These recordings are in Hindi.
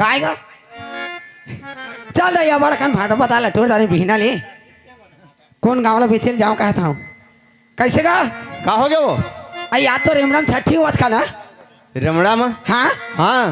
काएगा चल दैया बड़कन भाटो बता लटोर दाने बिहना ले कौन गाँव ला बेचल जाऊँ कहता हूँ कैसे का हो गया वो आई याद तो रेमड़म छठी हुआ था ना रमड़ा में हाँ हाँ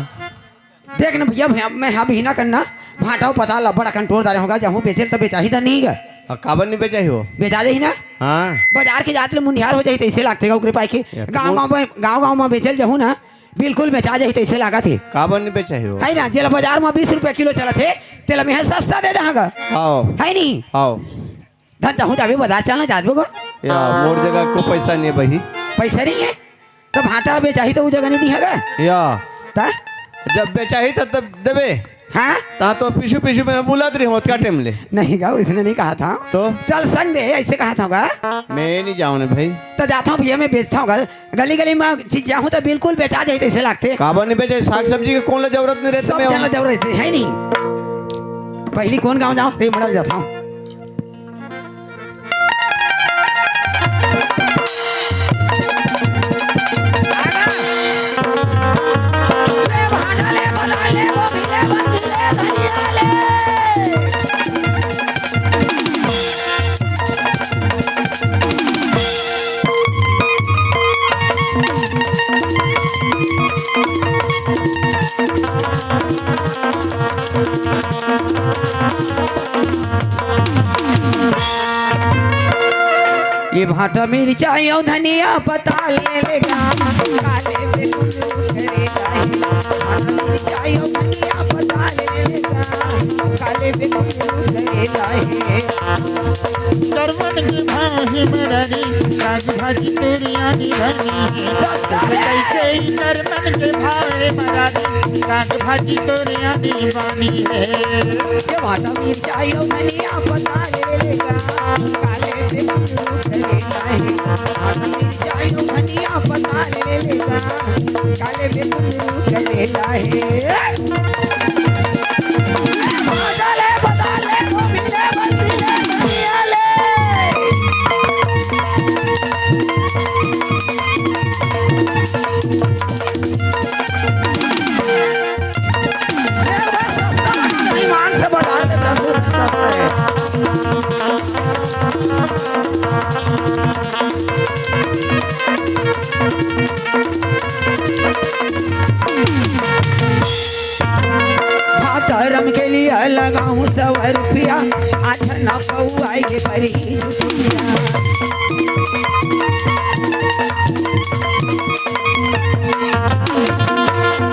देख न भैया मैं हाँ बिहना करना भाटाओ पता ला बड़कन टोर दाने होगा जहाँ बेचल तो बेचा ही तो नहीं गा काबर नहीं बेचा ही हो बेचा दे ही ना हाँ बाजार के जाते मुंडियार हो जाए तैसे लागते गा पाई के गाँव में बेचल जाऊँ ना बिल्कुल बेचा जाए तैसे लगा थे काबर नहीं बेचा ही हो है ना जेल बाजार में 20 रुपया किलो चला थे तेल में सस्ता दे देगा है नहीं आओ धन चाहूँ जाबे बाजार चलना जाबे को या मोर जगह को पैसा नहीं भाई पैसा नहीं है तो भाटा बेचा ही तो वो जगह नहीं दी है या ता जब बेचा ही तब देवे हाँ ता तो पीछू पीछू में बुलात रही होत का टाइम ले नहीं गा उसने नहीं कहा था तो चल संग दे ऐसे कहा था मैं नहीं जाऊँ भाई तो जाता हूँ भैया मैं बेचता हूँ गली गली में चीज जाऊँ तो बिल्कुल बेचा जाए ऐसे लगते काबर नहीं बेचे साग सब्जी की कौन ला जरूरत नहीं रहती सब जगह जरूरत है नहीं पहली कौन गाँव जाऊँ रेमड़ल जाता हूँ ये भाटा मेरी चाहिए धनिया पता ले लेगा काले पे चाहिए धनिया पता ले लेगा काले पे सरवन के भाई मरारी राज भाजी तेरी आनी भरनी है कैसे ही सरवन के भाई मरारी राज भाजी तेरी आनी बानी है ये भाटा मेरी चाहिए धनिया पता ले लेगा काले पे धनिया पता ले लेगा काले चलेला है बता ले वो मिले बंदिले बंदिया ले ईमान से बता ले 10 रुपये सस्ता है भाटरम के लिए लगाऊं 100 रुपया आज न पौआएंगे परी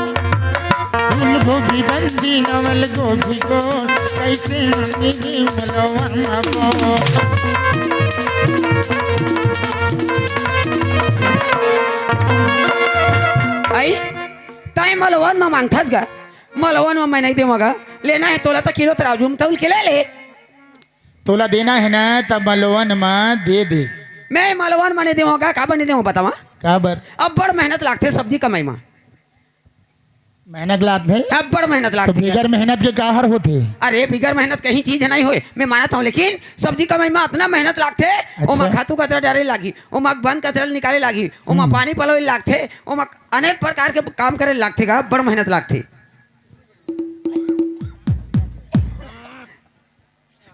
फूल गोभी बंदी नवल गोभी को कैसे मंगी मलवा को आई ताई मलवन में मांगथास गा मलवन में मैं नहीं दूंगा लेना है तोला तो किलो तराजू में तौल के ले ले तोला देना है ना तब मलवन में दे दे मैं मलवन में नहीं दूंगा काबर नहीं दूंगा बतावा काबर अब बड़ मेहनत लागते सब्जी कमाई में मेहनत लाभ है अब बड़ मेहनत तो लागती बिगर मेहनत के काहर होते अरे बिगर मेहनत कहीं चीज नहीं होए मैं मानता हूँ लेकिन सब्जी कमाई में इतना मेहनत लागते ओमा खातू कचरा डाले लागी ओमा बंद कचरा निकाले लागी ओमा पानी पलोए लागते ओमा अनेक प्रकार के काम करे लागते का बड़ मेहनत लागती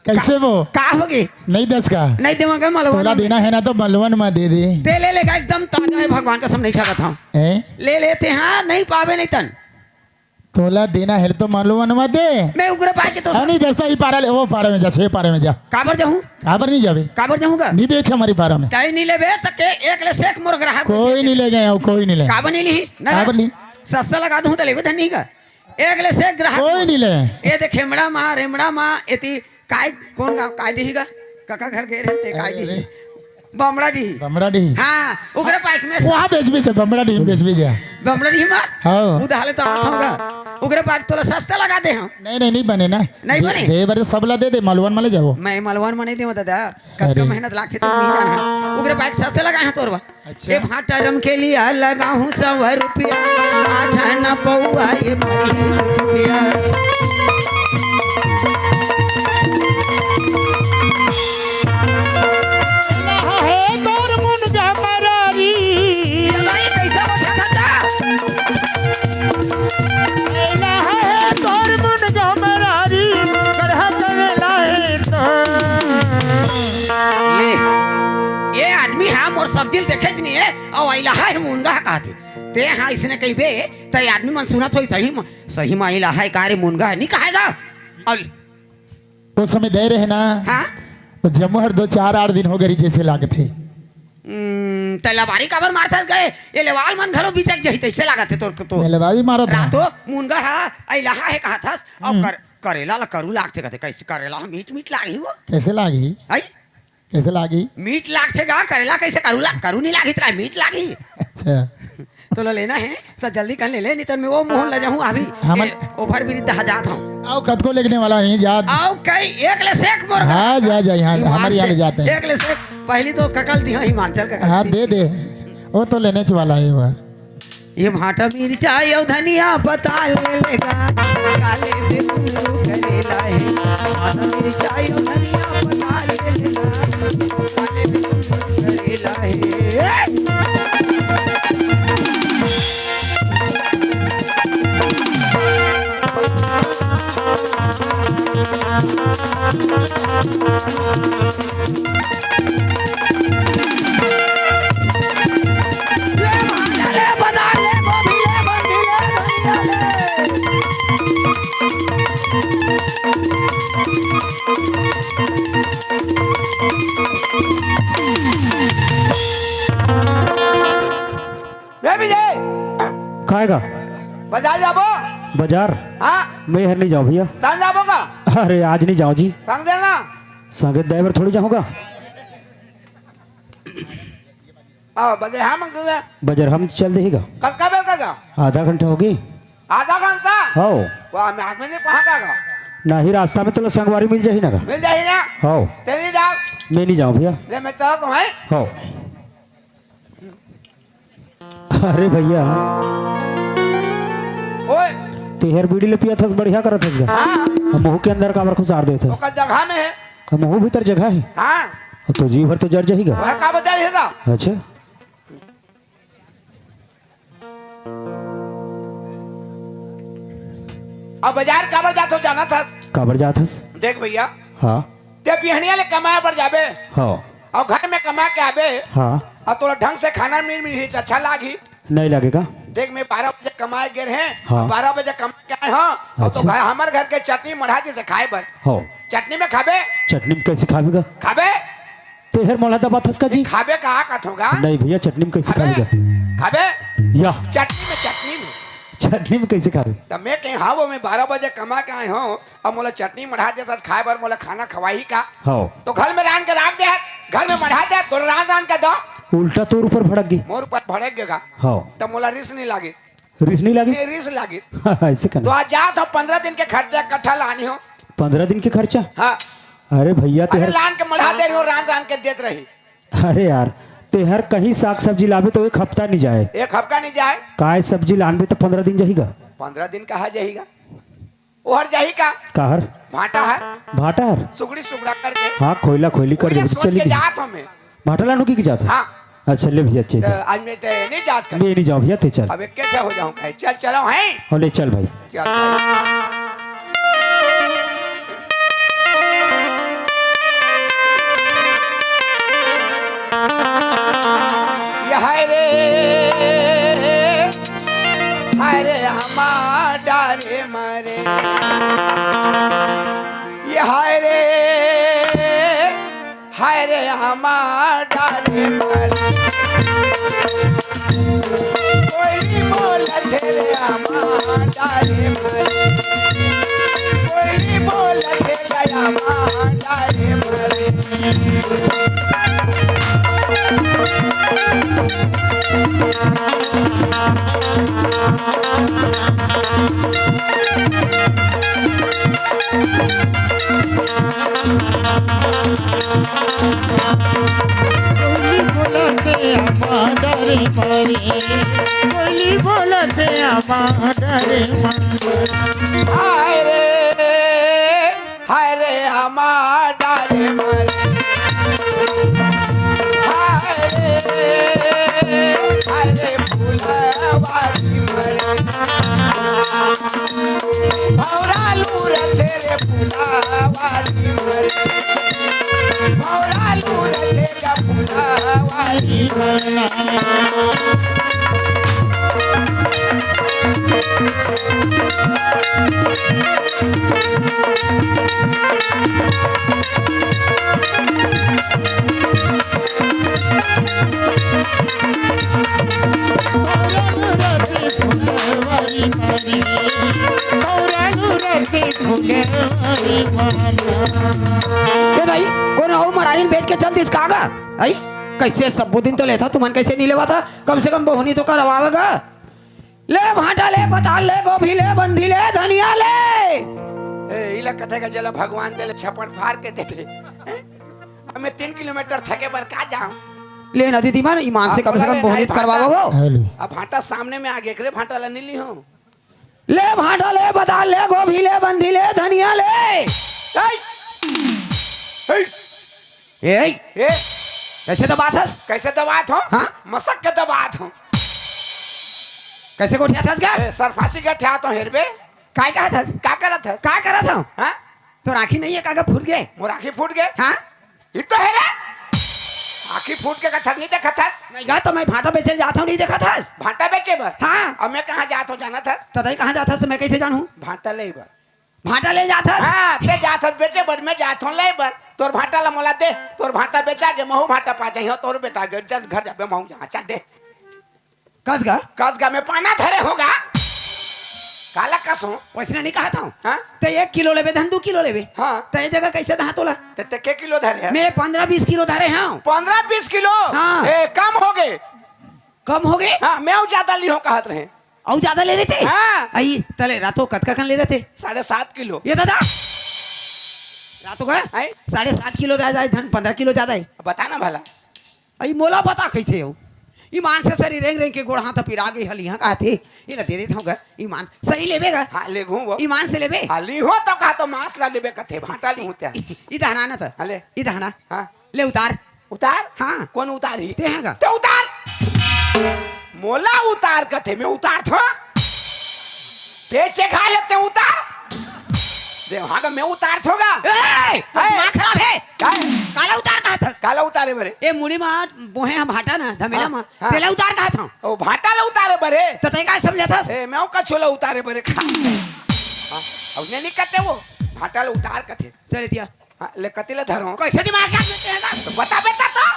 कैसे वो का होगी नहीं 10 का नहीं दूंगा तोला मलवन देना है ना तो मलवन में दे दे ते ले लेगा एकदम ताजा है भगवान का सब नहीं सकत हूँ ले लेते हाँ नहीं पावे नहीं तन तोला देना है तो मलवन में दे मैं उग्र पाए के तो नहीं दस्ता ही पारा ले वो पारा में जा 6 पारा में जा काबर जाऊँ काबर नहीं जावे काबर जाऊँगा नहीं बेच हमारी पारा में कहीं नहीं लेबे तक एक ले सेक मोर ग्राहक कोई नहीं ले गए कोई नहीं ले काबर नहीं ली काबर नहीं सस्ता लगा दूँ तो लेबे धनी का एक ले सेक ग्राहक कोई नहीं ले ये देख हेमड़ा माँ रेमड़ा माँ एती काय कौन गाँव काय दीगा काका घर के रहते काय दी बमड़ा दी बमड़ा डी हाँ उग्र पाइक में वहाँ बेच भी बमड़ा डी बेच भी जा बमड़ा दी माँ हाँ उधाले तो आता होगा उग्र पाइक तो सस्ता लगा दे हम नहीं बने ना नहीं बने दे बार सबला दे दे मलवन में ले जाओ मैं मलवन में नहीं दूँ दादा कब मेहनत लागती तो नहीं जाना उग्र पाइक सस्ते लगाए हैं तोरवा ये भाटरम के लिए लगाऊं 100 रुपया आठ न पौआ ये रुपया है राम और सब्जी देखे नहीं है और इलाहा है मुनगा कहते ते हाँ इसने कही बे तो आदमी मन सुनत हो सही में इलाहा है कारे मुनगा है नहीं कहेगा और तो समय दे रहे ना हाँ तो जम्मू हर 2-4-8 दिन हो गई जैसे लागे थे तलवारी काबर मारता गए ये लेवाल मन घलो बीचक जही तैसे लागत है तोर तो लबावी मारा था रातो मुनगा है इलाहा है कहा था और करेला ला करू लागते कहते कैसे करेला मीठ लागी वो कैसे लागी आई कैसे लागी मीठ लागते गा करेला कैसे करू नहीं लागी तो मीठ लागी अच्छा तो लो लेना है तो जल्दी कर ले नहीं तो मैं वो मोहन ले जाऊँ अभी ओवर ब्रिज जाता हूँ आओ कद को लेने वाला नहीं जा आओ कई एक ले सेक मोर हाँ जा यहाँ हमारे यहाँ ले जाते हैं एक ले सेक पहली तो ककल दी हिमाचल का हाँ दे वो तो लेने वाला है बार ये भाटा मिर्चा यो धनिया पता ले लेगा काले से पुंगरू करेला है भाटा मिर्चा यो धनिया पता ले लेगा काले से पुंगरू करेला है खाएगा बाजार जाबो बाजार हाँ मैं हर नहीं जाऊँ भैया संग जाबो का अरे आज नहीं जाऊँ जी संग देना संगे ड्राइवर थोड़ी जाऊँगा बजे हाँ मंग दे बाजार हम चल देगा कस का बेल का जा आधा घंटा होगी आधा घंटा हो वाह मैं हाथ में नहीं पहुंच का ना ही रास्ता में तो संगवारी मिल जाही ना का मिल जाएगी ना हो तेरी जा मैं नहीं जाऊँ भैया ले मैं चला तो है हो अरे भैया ओए तेहर बीड़ी ले पिया थस बढ़िया करत हस गा हाँ महू के अंदर काबर खुसार देत हस ओका जगह में है महू भीतर जगह है हाँ तो जी भर तो जर जाहीगा वह का बचा रहेगा अच्छा अब बाजार काबर जातो जाना था काबर जात हस देख भैया हाँ ते पिहनिया ले कमाया पर जाबे हाँ और घर में कमा के आबे हाँ और तोरा ढंग से खाना मिल अच्छा लागी नहीं लगेगा देख मैं 12 बजे कमाए गए हैं हाँ। 12 बजे कमा के आए हाँ तो अच्छा। हमारे घर के चटनी मढ़ा जी से खाए बर हो चटनी में खाबे चटनी में कैसे खावेगा खाबे तेहर मोला दबा थस का जी खाबे कहा कथ होगा नहीं भैया चटनी में कैसे खाबे खावेगा खाबे या चटनी में चटनी में कैसे खावे तो मैं कहीं हाँ वो मैं 12 बजे कमा के आए हूँ अब मोला चटनी मढ़ा दे साथ खाए बर मोला खाना खवाही का हो तो घर में रान के राख दे घर में मढ़ा दे तो रान के दो उल्टा तोर ऊपर भड़क गई मोर ऊपर भड़क गएगा हो तो मोला रिस नहीं लागी रिस नहीं लगी रिस लागी ऐसे तो करना आज जा तो 15 दिन के खर्चा इकट्ठा लानी हो 15 दिन के खर्चा हाँ अरे भैया अरे तेहर लान के मढ़ा दे रही हो रान के देत रही अरे यार तेहर कहीं साग सब्जी लावे तो 1 हफ्ता नहीं जाए एक हफ्ता नहीं जाए काय सब्जी लानबे तो 15 दिन जाएगा 15 दिन कहा जाएगा ओहर जाही का कहर भाटा है भाटा हर सुगड़ी सुगड़ा करके हाँ खोइला खोइली कर ये दे सोच चली के गई जात हूँ मैं भाटा लानू की जाता हाँ अच्छा ले भैया अच्छे तो से आज मैं नहीं जांच कर मैं नहीं जाऊँ भैया ते चल अब एक कैसे हो जाऊं भाई चल चलो हैं और ले चल भाई चल भाई। ये हाय रे हमारा रे मरे ये हाय रे हमारा रे मरे कोई बोलत रे हमारा रे मरे कोई बोलत रे हमारा रे मरे कोयली बोलते हमारा रे हाय रे हमारा रे मरे हाय रे फूलवारी मरे भौरा लूर तेरे फूलवारी मरे भौरा लूर तेरे फूलवारी ए भाई कौन और मराइन बेच के चल दिस कागा आई कैसे सब दिन तो लेता तुमन कैसे नहीं लेवा था कम से कम बोहनी तो करवावेगा ले भाटा ले पताल ले गोभी ले बंधी ले धनिया ले ए इला कथे का जला भगवान देले छपट फाड़ के देते हमें 3 किलोमीटर थके पर का जाऊं ले नदी दीमान ईमान से कम बोहनी करवावो अब भाटा सामने में आगे करे भाटा ला नीली हो ले भाटा ले पताल ले गोभी ले बंधी ले धनिया ले ए ए कैसे दबात हस कैसे दबात हो हाँ? मसक के दबात हो कैसे कोठिया थस गा सरफासी के ठा तो हेरबे काय का थस का करत है का करत हूं हां तो राखी नहीं है कागा फूट गए मोर आंखें फूट गए हां ये तो है रे आंखें फूट के कथा नहीं देखा था नहीं गा तो मैं भाटा बेचल जाता हूं नहीं देखा था भाटा बेचे बर हां अब मैं कहां जात हो जाना था तदई कहां जाता तो मैं कैसे जानूं भाटा ले बर भाटा ले जाता हां ते जात बेचे बर मैं जात हूं ले बर तोर भाटा ला मोला दे तोर भाटा बेचा के महू भाटा पा जाई हो तोर बेटा के चल घर जाबे महू जा चल दे कस गा में पाना धरे होगा काला कसो वैसे नहीं कहा था हां तो 1 किलो लेबे धन 2 किलो लेबे हां तो ये जगह कैसे धा तोला ते के किलो धरे है मैं 15-20 किलो धरे हैं 15-20 किलो हाँ। ए कम हो गए कम हो गए हां मैं ज्यादा ली हो कहत रहे और ज्यादा ले रहे थे हाँ। आई तले रातों कतका कन ले रहे थे 7.5 किलो ये दादा रातों का आई 7.5 किलो ज्यादा है धन 15 किलो ज्यादा है बता ना भला आई मोला बता कैसे हो ईमान से सरी रेंग रेंग के गोड़ हाथ पिरा गई हल यहाँ कहा थे ये ना दे देता हूँ ईमान सही लेबेगा हां ले घूम वो ईमान से लेबे ली हो तो कहा तो मांस ला लेबे कथे भाटा ली होते इधर आना ना था हले इधर आना हां ले उतार उतार हाँ कौन उतारी ते हैगा ते उतार मोला उतार कथे मैं उतार था ते चखाए ते उतार दे वहां का मैं उतार थोगा ए दिमाग खराब है काय काला उतार कहा था काला उतारे बरे ए मुड़ी मार बोहे हम भाटा ना धमेला हाँ, में हाँ। तेला उतार कहा था ओ भाटा ला उतारे बरे तो तय का समझा था ए मैं का छोला उतारे बरे खा अब ने निकते वो भाटा ला उतार कथे चल दिया हाँ, ले कतिला धरो कैसे दिमाग क्या देते हैं ना तो बता बेटा तो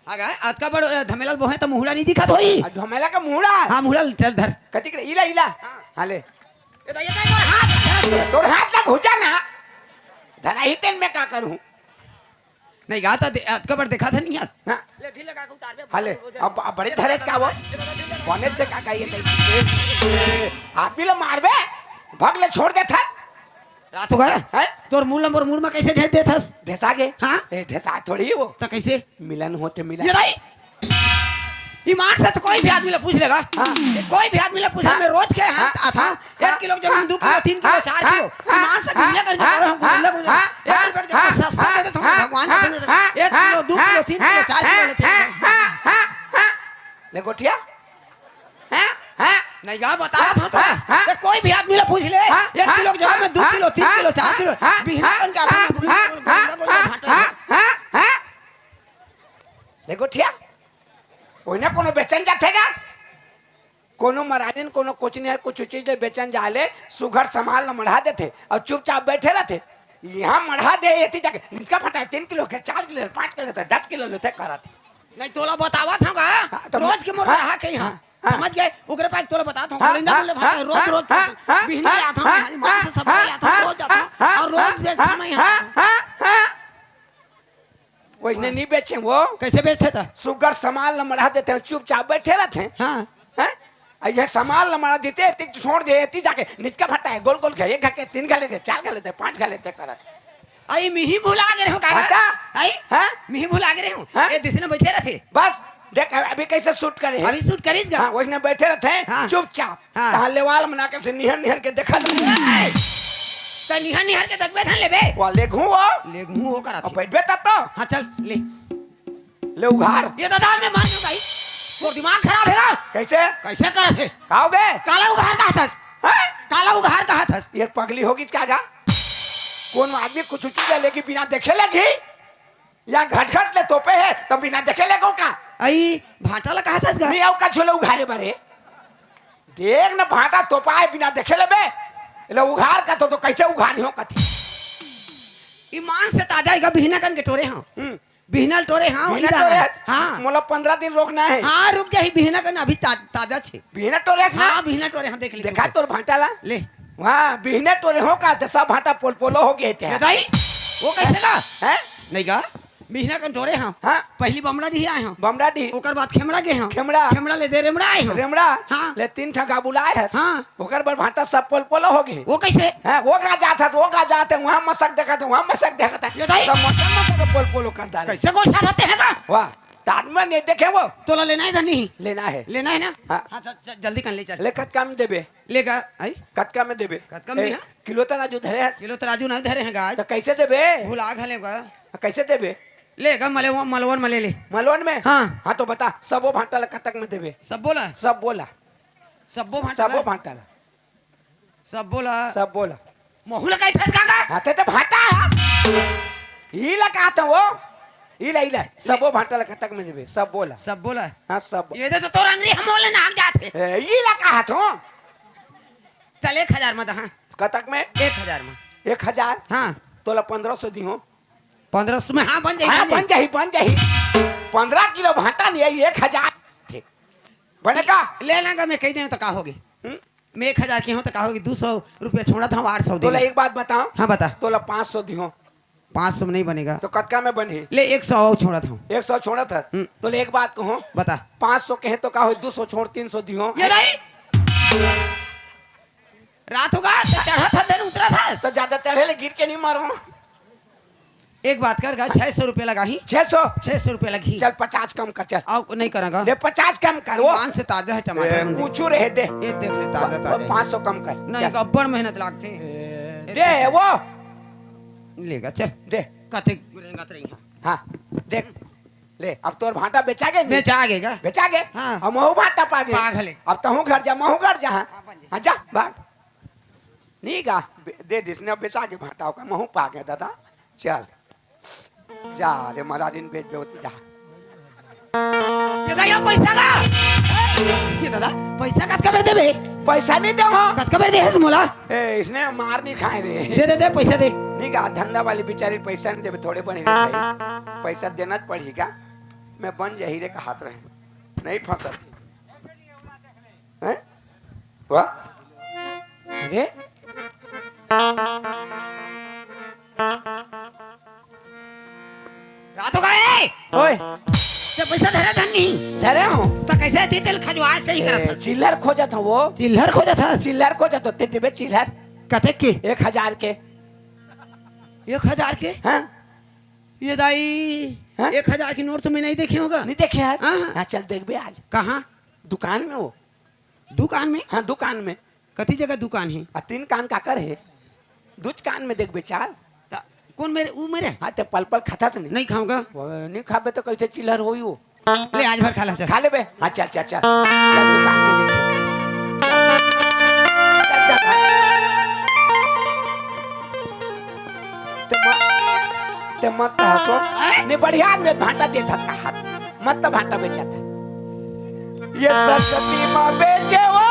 आगा आज का बड़ धमेला बोहे तो मुहला नहीं दिखत होई ढमेला का मुहड़ा हां मुहला चल धर कति करे इला इला हां ले ये तो ये हाथ तोर हाथ ला घुचा ना धरा ही तेन में का करूं नहीं गाता आज का बड़ देखा था नहीं आज हां ले ढील लगा के उतार पे हाले अब बड़े धरेज का वो बने से का ये हाथ भी ला मारबे भग ले छोड़ दे था रात हो गया हैं तोर मूल नंबर मूल में कैसे ढेर देथस ढेसा के हाँ? ए ढेसा थोड़ी है वो तो कैसे मिलन होते ये मिलन रही ईमान से तो कोई भी आदमी ला पूछ लेगा हाँ। कोई भी आदमी ला पूछ हाँ। मैं रोज के हाथ हाँ। आता हाँ। 1 किलो जमीन 2 किलो 3 किलो 4 हाँ। किलो ईमान से मिले कर हाँ। हमको मिले कर हाँ। 1 रुपए का हाँ। सस्ता दे दे हाँ। भगवान हाँ। के 1 किलो 2 किलो 3 किलो 4 किलो लेते हैं ले गोटिया हैं हैं नहीं गा बता रहा था हाँ। तो कोई भी आदमी ला पूछ ले हाँ। 1 किलो की जगह में 2 किलो 3 किलो 4 किलो हाँ। बिना कन का ले गोटिया ओने कोनो बेचन जाथेगा कोनो मरानिन कोनो कोचने कुछ चीज बेचन जाले सुगर संभाल न मढ़ा देते और चुपचाप बैठे रहते यहाँ मढ़ा दे एती जाके निचका फटा 3 किलो के 4 किलो 5 किलो 10 किलो लेते कराते नहीं तोला बतावा था तो रोज के मोर हाँ। रहा के यहाँ हाँ। समझ गए ओकरे पास तोला बताता हूँ हाँ। बोलेंगे बोले भाई रोज रोज हाँ। बिहने आता हूँ यहाँ मां से सब आता हूँ रोज आता हूँ और रोज बेचता मैं यहाँ वही नहीं बेचे वो कैसे बेचते था सुगर संभाल न मढ़ा देते हैं चुपचाप बैठे रहते हैं हाँ हैं ये संभाल न मढ़ा देते हैं छोड़ दे एती जाके निचका फटा है गोल गोल के 1 घके 3 घले 4 घले 5 घले कराते आई मिही भुला गए हो काका हटा। आई हाँ? मिही भुला गए हो हाँ? ये दिसने बैठे रहते बस देख अभी कैसे शूट करे अभी शूट करीस गा हाँ वही बैठे रहते हैं हाँ। चुपचाप हाँ। कहाँ लेवाल मना के से निहर निहर के देखा तो निहर निहर के तक बैठन लेबे वाले घू वो ले मुंह हो करा अब बैठबे तब तो हाँ चल ले ले उघार ये दादा मैं मान लूं भाई वो दिमाग खराब है ना कैसे कैसे करे थे खाओगे काला उघार कहा था हैं? काला उघार कहा था ये पगली होगी इसका आगा कौन आदमी कुछ चीज लेगी बिना देखे लगी यहाँ घट ले तोपे है तो बिना देखे ले का आई भाटा ला कहा था नहीं आओ का छोले उघारे बरे देख ना भाटा तोपा है बिना देखे ले बे ले उघार का तो कैसे उघारी हो कथी ईमान से ताजा है बिहना कन के टोरे हाँ बिहनल टोरे हाँ वही बिना दाना टोरे हाँ मतलब 15 दिन रोकना है हाँ रुक जाही बिहना कन अभी ताजा छे बिना टोरे ना हाँ बिहना टोरे हाँ देख ले देखा तोर भाटा ला ले वहाँ बिहने टोरे हो का सब भाटा पोल पोलो हो गए थे दाई वो कैसे का हैं नहीं का बिहना कन टोरे हाँ हाँ पहली बमड़ा डी आए हाँ बमड़ा डी ओकर बाद खेमड़ा गए हाँ खेमड़ा खेमड़ा ले दे रेमड़ा आए हाँ रेमड़ा हाँ। ले 3 ठगा बुलाए है हाँ ओकर पर भाटा सब पोल पोलो हो गए वो कैसे हैं वो कहाँ जाता तो वो कहाँ जाते वहाँ मसक देखा तो वहाँ मसक देखा ये दाई। सब मसक पोल पोलो कर डाले कैसे गोल छाते हैं का वाह तार में नहीं देखे वो तोला लेना है नहीं लेना है ना हाँ। हाँ जल्दी कर ले चल ले कतका में देबे लेगा आई कतका में देबे कतका में ए, हाँ? किलो तना जो धरे है किलो तराजू नहीं धरे हैं गाज तो कैसे देबे भुला घलेगा कैसे देबे लेगा मलवन मले ले मलवन में हाँ। हाँ तो बता सबो भाटा ला कतक में देबे सब बोला सब बोला सबो भाटा सबो भाटा ला सब बोला सब बोला मोहुला काई ठस काका हाथे तो भाटा है ही लगा तो वो इला सबो भाटा ला कतक में देबे सब बोला सब बोला हाँ सब ये दे तो तोर अंगरी हम बोले ना जाते ही लगा हाथ हो चल 1000 में हाँ कतक में 1000 में 1000 हाँ तोला 1500 दी हो 1500 में हाँ बन जाए हाँ बन जाही 15 किलो भाटा नहीं 1000 थे बने का ले लेगा मैं कही दे तो का होगी मैं 1000 की हूँ तो का होगी 200 रुपया छोड़ा था 800 तोला दे एक बात बताओ हाँ बता तोला 500 दी हो 500 में नहीं बनेगा तो कतका में बने ले 100 और छोड़ा था 100 छोड़ा था तो ले एक बात कहो बता 500 कहे तो का हो 200 छोड़ 300 दी हो ये नहीं रात होगा चढ़ा था दिन उतरा था तो ज्यादा चढ़े ले गिर के नहीं मारो एक बात कर 600 रुपया लगा ही 600 रुपया लगी चल 50 कम कर चल आओ नहीं करेगा ले 50 कम कर वो मान से ताजा है टमाटर कुछ रहे दे ये देख ले ताजा ताजा 500 कम कर नहीं गब्बर मेहनत लागते दे वो लेगा चल दे कते गुरेंगत रही हाँ देख ले अब तोर भाटा बेचा गए बेचा आगेगा बेचा गए हाँ। अब महू भाटा पा गए पागल है। अब तो हूँ घर जा महू घर जा हाँ, बन जा। हाँ जा भाग नहीं गा दे जिसने बेचा के भाटा होगा महू पा गए दादा चल जा रे महाराज इन बेच बेचती जा ये दादा पैसा का ये दादा पैसा कत कबर देबे पैसा नहीं दे हो कत कबर दे है मोला ए इसने मार नहीं खाए रे दे पैसा दे नहीं गा धंधा वाली बेचारी पैसा नहीं देवे थोड़े बने रहे पैसा देना पड़ेगा मैं बन जाही रे का हाथ रहे नहीं फंसा थी हैं वाह रे रात हो गए ओए जब पैसा धरा था नहीं धरे हो तो कैसे थी तेल खजवार से ही करा था चिल्लर खोजा था वो चिल्लर खोजा था चिल्लर खोजा तो ते देवे चिल्लर कते के 1000 के 1000 के हाँ ये दाई हाँ? 1000 की नोट तो मैं नहीं देखे होगा नहीं देखे यार हाँ। हाँ चल देख बे आज कहाँ दुकान में वो दुकान में हाँ दुकान में कती जगह दुकान है 3 कान काकर है दूज कान में देख बे चाल कौन मेरे वो मेरे हाँ ते पल पल खाता से नहीं खाऊंगा नहीं खाबे तो कैसे चिल्लर होई वो ले आज भर खा ला चल खा ले बे हाँ चल चल चल चल दुकान में देख चल चल ते मत हंसो नहीं बढ़िया आदमी भाटा देता था हाथ मत तो भाटा बेचा था ये सरस्वती माँ बेचे वो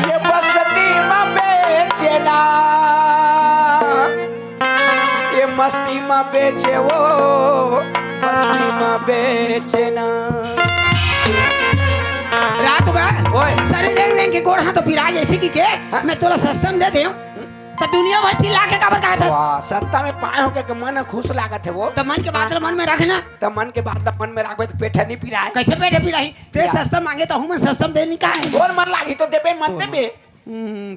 ये बसती माँ बेचे ना ये मस्ती माँ बेचे वो मस्ती माँ बेचे ना रात होगा ओए सारे रेंग रेंग के गोड़ हाथ तो पिरा जैसे की के मैं तोला सस्ता में दे दे तो दुनिया भर चिल्ला के काबर कहा था वाह सत्ता में पाए होके के मन खुश लागत है वो तो मन के बात मन में रखना तो मन के बात मन में रखबे तो पेट नहीं पीरा है कैसे पेटे पिराही ते सस्ता मांगे तो हूं मैं सस्ता में दे नहीं का है और मन लागी तो देबे मत देबे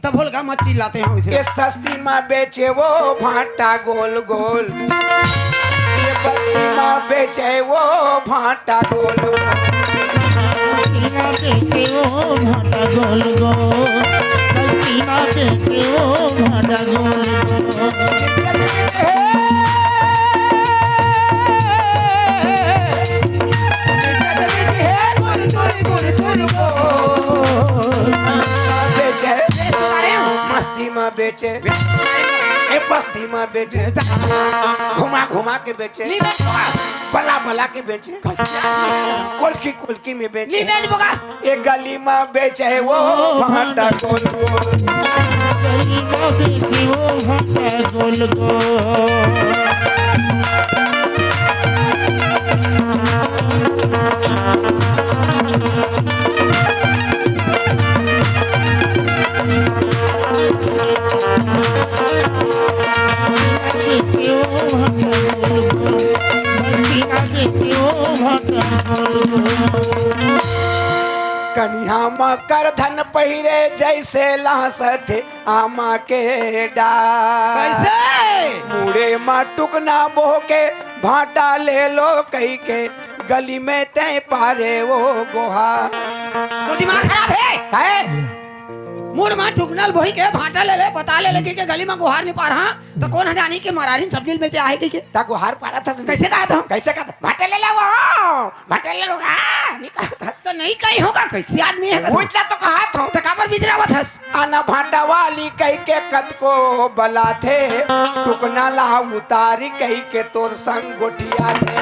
तब बोल का मत चिल्लाते हैं ये इसे सस्ती माँ बेचे वो भाटा गोल गोल ये बस्ती माँ बेचे वो भाटा गोल गोल सीना बेटे वो भाटा गोल गोल सीना बेटे वो भाटा गोल गोल मस्ती में बेचे ए बस्ती में बेचे घुमा घुमा के बेचे ली बेच बोगा बला बला के बेचे कोलकी कोलकी में बेचे ली बेच बोगा एक गली में बेचे वो भाटा गोल गोल गली में बेचे वो भाटा गोल गोल कन्या मकर धन पहिरे जैसे लास थे आमा के डाल कैसे मुड़े में टुकना बोह के भाटा ले लो कही के गली में तय पारे वो गोहा तो दिमाग खराब है मूड में टुकनल बोही के भाटा ले ले बता ले लगे के गली में गुहार नहीं पा रहा तो कौन है जानी के मरारी सब्जी बेचे आए के ता गुहार पारा था कैसे कहा था कैसे कहा था भाटे ले लो भाटे ले लो नहीं कहा था तो नहीं कहीं होगा कैसे आदमी है वो इतना तो कहा था तो काबर बिजरा हुआ था आना भाटा वाली कही के कद को बला थे टुकना ला उतारी कही के तोर संग गोठिया थे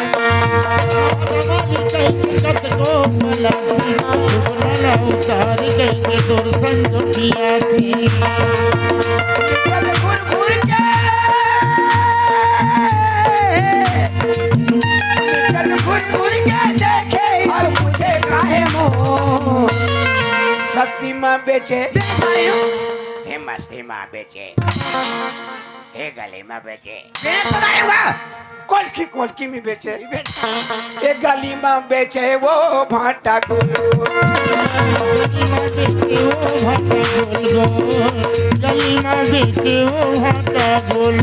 सस्ती में बेचे हे मस्ती में बेचे हे गली में बेचे कोलकी कोलकी में बेचे एक गली में बेचे वो भाटा गोल गली में बेचे वो भाटा गोल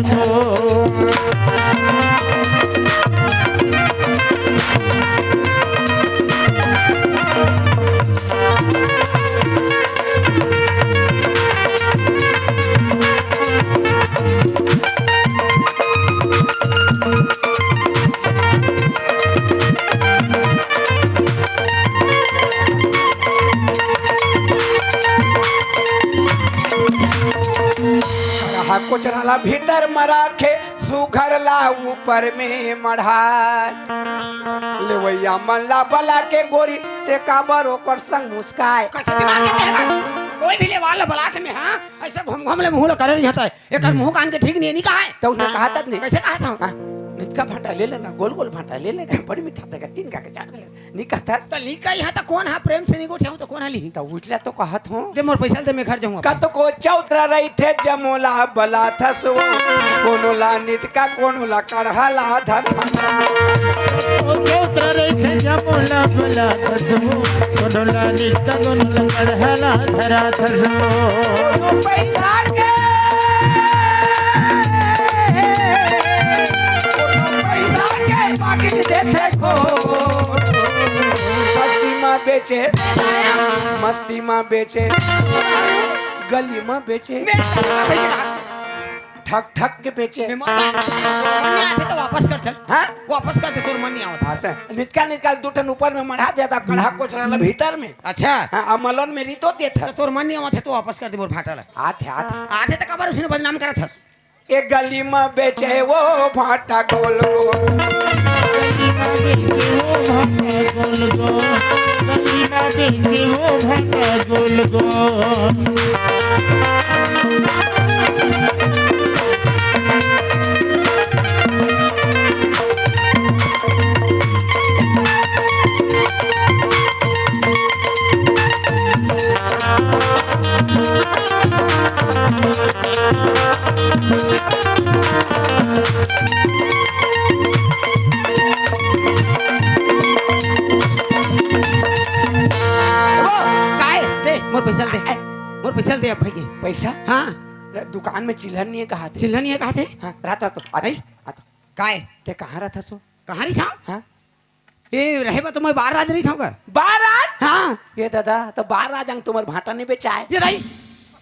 कोचराला भीतर मराखे सुघर ला ऊपर में मढ़ा लेवैया मल्ला बला के गोरी ते काबर ओकर संग मुस्काए कोई भी ले वाला बला के में हां ऐसे घूम घूम ले मुंह करे नहीं होता है एकर मुंह कान के ठीक नहीं कहा है तो उसने कहा था नहीं कैसे कहा था नितका भाटा ले लेना गोल गोल भाटा ले लेगा बड़ी मीठा देगा तीन का चाट ले नहीं कहता तो ली कही है तो कौन है प्रेम से नहीं गोठे तो कौन है ली तो उठला तो कहत हूं दे मोर पैसा दे मैं घर जाऊंगा का तो को चौतरा रही थे जमोला बला थसो कोनो ला नितका कोनो ला कढ़ा ला धर चौतरा रे जमोला बला थसो कोनो ला नितका कोनो ला कढ़ा ला धरा थसो पैसा के बेचे मस्ती में बेचे गली में बेचे ठक ठक के बेचे तो वापस कर चल हाँ वापस कर दे तोर मन नहीं आवता निकाल निकाल दो टन ऊपर में मढ़ा देता कढ़ा कोचरा भीतर में अच्छा हाँ अमलन में रीतो देता तो तोर मन नहीं आवत है तो वापस कर दे मोर फाटल आते आते आधे तक अबर उसने बदनाम करा था एक गली में बेचे वो भाटा गोल गोल मोर पैसा दे मोर पैसा दे अब भाई के पैसा हाँ दुकान में चिल्हन नहीं कहा थे चिल्ला नहीं है कहा थे हाँ रहता तो अरे काय ते कहाँ रहता सो कहाँ रही था हाँ ये रहे बा तो मैं बाहर राज रही था का बारात हाँ ये दादा तो बारात जंग तुम्हारे भाटा नहीं बेचा है ये रही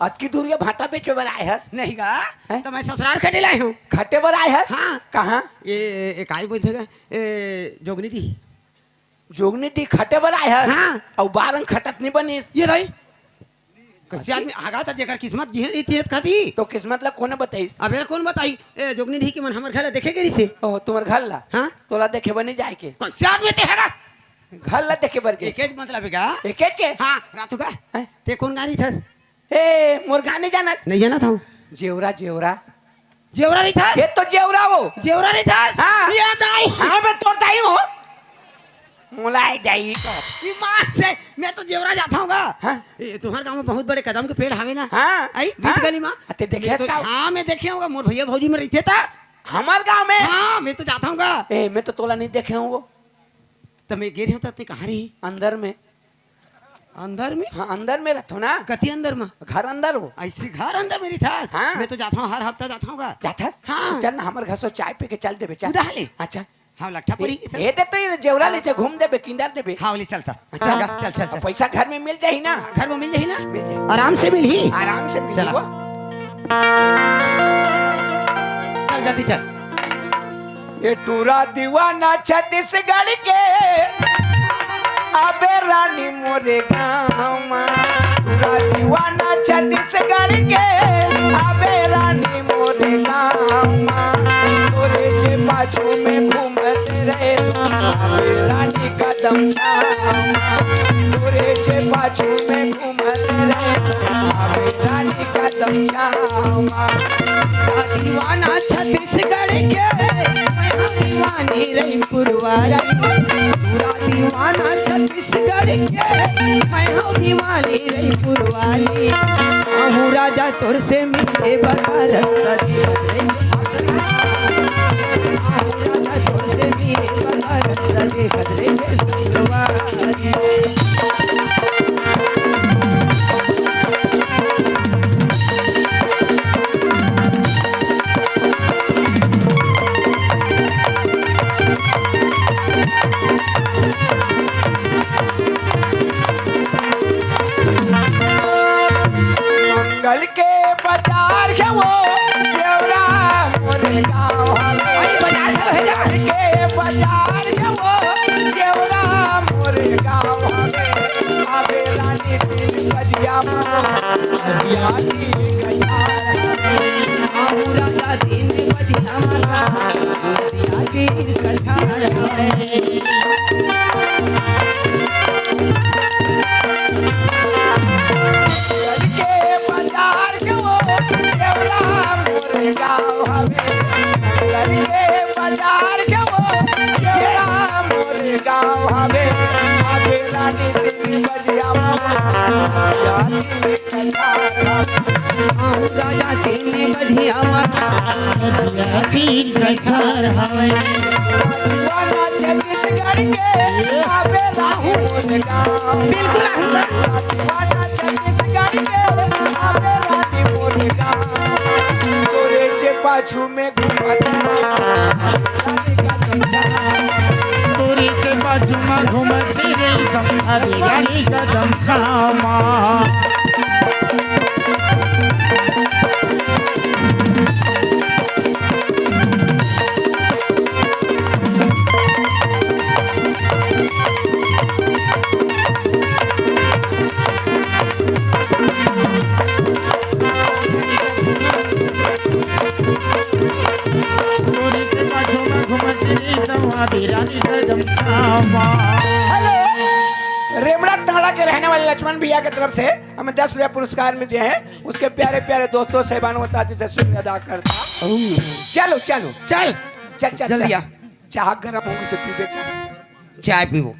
अतकी दूर ये भाटा बेचे बर आए है नहीं गा तो मैं ससुराल खटे लाए हूँ खट्टे बर आए है हाँ कहाँ ये काय बोलते हैं जोगनी दी जोगनी टी खट्टे बर आए है हाँ और बारंग खटत नहीं बनी ये रही कैसे आदमी आगा था जेकर किस्मत जी रीति खटी तो किस्मत ला कोने बताइस अबे कौन बताई ए जोगनी ढी के मन हमर घर देखे गेरी से ओ तुम्हार घर ला हाँ? तोला देखे बनी जाए के कैसे आदमी ते हैगा घर ला देखे बर के एके मतलब है का एके के हां रातू का हैं? ते कौन गाड़ी थस ए मोर गाने जाना नहीं जाना था जेवरा जेवरा जेवरा नहीं था ये तो जेवरा हो जेवरा नहीं था हाँ। ये दाई हाँ मैं तोड़ता ही हूँ मुलाई जाई तो ईमान से मैं तो जेवरा जाता हूँगा हाँ? ये तुम्हारे गांव में बहुत बड़े कदम के पेड़ हवे ना हाँ आई बीच हाँ? गली में ते देखे मैं तो, इसका? हाँ मैं देखे हूँगा मोर भैया भौजी में रहते था हमार गांव में हाँ मैं तो जाता हूँगा ए मैं तो तोला नहीं देखे हूँ वो तो मैं गिर हूँ तो कहाँ रही अंदर में अंदर में हाँ अंदर में रहतो ना कति अंदर में घर अंदर हो ऐसी घर अंदर मेरी था हाँ। मैं तो जाता हूँ हर हफ्ता जाता हूँगा जाता हाँ। चल ना हमारे घर से चाय पी के चल देबे चल उधार ले। अच्छा हाँ लट्ठा पड़ी ये दे तो ये जेवरा ले से घूम देबे किंदर देबे हाँ वाली चलता अच्छा चल चल चल चल पैसा घर में मिल जाही ना घर में मिल जाही ना मिल जाही आराम से मिल ही आराम से मिल चला। जाओ चल जल्दी चल ये टूरा दीवाना छत्तीसगढ़ के अबे रानी मोरे गाँव टूरा दीवाना छत्तीसगढ़ के अबे रानी मोरे गाँव तोरे से पाछू में घूमते रहे अबे रानी कदम तोरे से पाछू में घूमते रहे अबे रानी कदम दीवाना छत्तीसगढ़ के मैं दीवानी रही पुरवारी पूरा दीवाना छत्तीसगढ़ के मैं हूँ दीवानी रही पुरवाली आहू राजा तोर से मिले बता रास्ता राजा तोर से मिले बता रास्ता देखत रे पुरवाली मंगल के बाजार के वो जेवरा मोरे गाँव आई बाजार चलो है जा के बाजार के वो जेवरा मोरे गाँव आबे रानी तीन बजिया बजिया की आहू राजा 3 बजे हमारा दिया की कथा है के बाजार के वो जेवरा मोरे गाँव मंगल के बाजार के वो जेवरा मोरे गाँव आबे रानी तीन बजिया बजिया की कथा आहू राजा 3 बजे हमारा दीवाना छत्तीसगढ़ के आबे राहु मोरे गाँव बिल्कुल दीवाना छत्तीसगढ़ के आबे रानी मोरे गाँव तोरे से पाछू में घूमत तोरी के बाजू में घूमती रही संसारी रानी कदम खामा तोरी के बाजू में घूमती रही संसारी रानी कदम खामा रेमड़ा टाड़ा के रहने वाले लक्ष्मण भैया की तरफ से हमें 10 रुपया पुरस्कार मिलते हैं उसके प्यारे प्यारे दोस्तों सेवान होता जिसे शुक्रिया अदा करता चलो चलो चल चल चल जल्दी आ। चाह गर्म होगी से पीबे चाह चाय पीबो